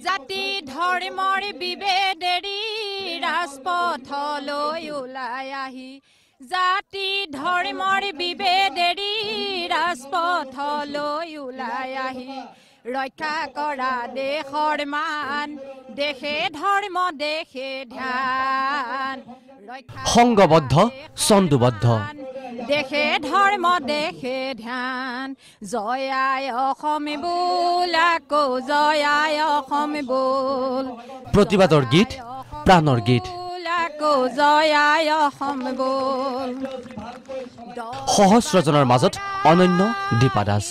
জাতি ধৰ্মৰ বিভেদেৰি ৰাজপথলৈ ওলাই আহি জাতি ধৰ্মৰ বিভেদেৰি ৰাজপথলৈ ওলাই আহি ৰক্ষা কৰা দেশৰ মান দেশে ধৰ্ম দেশে ধ্যান সংগবদ্ধ ছন্দবদ্ধ দেশে ধৰ্ম দেশে ধ্যান জয় আই অসম বোল আকৌ জয় আই অসম বোল প্ৰতিবাদৰ গীত প্ৰাণৰ গীত আকৌ জয় আই অসম বোল সহস্ৰজনৰ মাজত অনন্য দীপা দাস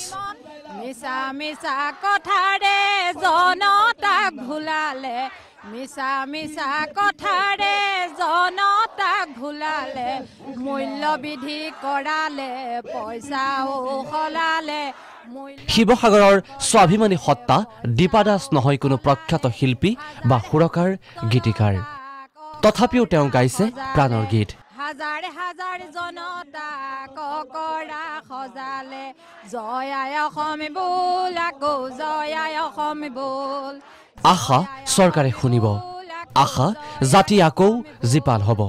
মিছা মিছা কথাৰে জনতাক ভুলালে মিছা মিছা কথাৰে জনতাক ভুলালে মূল্যবিধি কৰালে পইচাও সলালে শিৱসাগৰৰ স্বাভিমানী সত্তা দীপা দাস নহয় কোনো প্ৰখ্যাত শিল্পী বা সুৰকাৰ গীতিকাৰ তথাপিও তেওঁ গাইছে প্ৰাণৰ গীত হাজাৰ হাজাৰ জনতাক কৰা সজালে জয় আই অসম বোল আকৌ জয় আই অসম বোল আশা চৰকাৰে শুনিব আশা জাতি আকৌ জীপাল হ'ব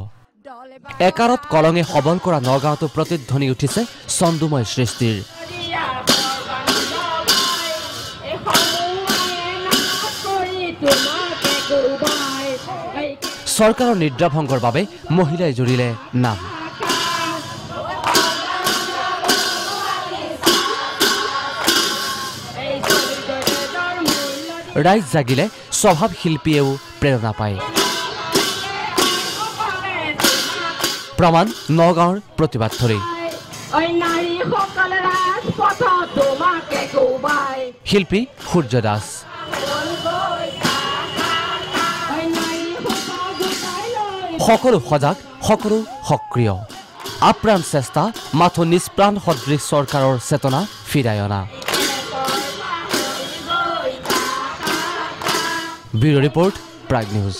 একাৰত কলঙে সবল কৰা নগাঁৱতো প্ৰতিধ্বনি উঠিছে ছন্দময় সৃষ্টিৰ চৰকাৰৰ নিদ্ৰাভংগৰ বাবে মহিলাই জুৰিলে নাম ৰাইজ জাগিলে স্বভাৱ শিল্পীয়েও প্ৰেৰণা পায় প্ৰমাণ নগাঁৱৰ প্ৰতিবাদ ধৰি শিল্পী সূৰ্য দাস সকলো সজাগ সকলো সক্ৰিয় আপ্ৰাণ চেষ্টা মাথো নিষ্প্ৰাণ সদৃশ চৰকাৰৰ চেতনা ফিৰাই অনা ব্যুৰো ৰিপৰ্ট প্ৰাগ নিউজ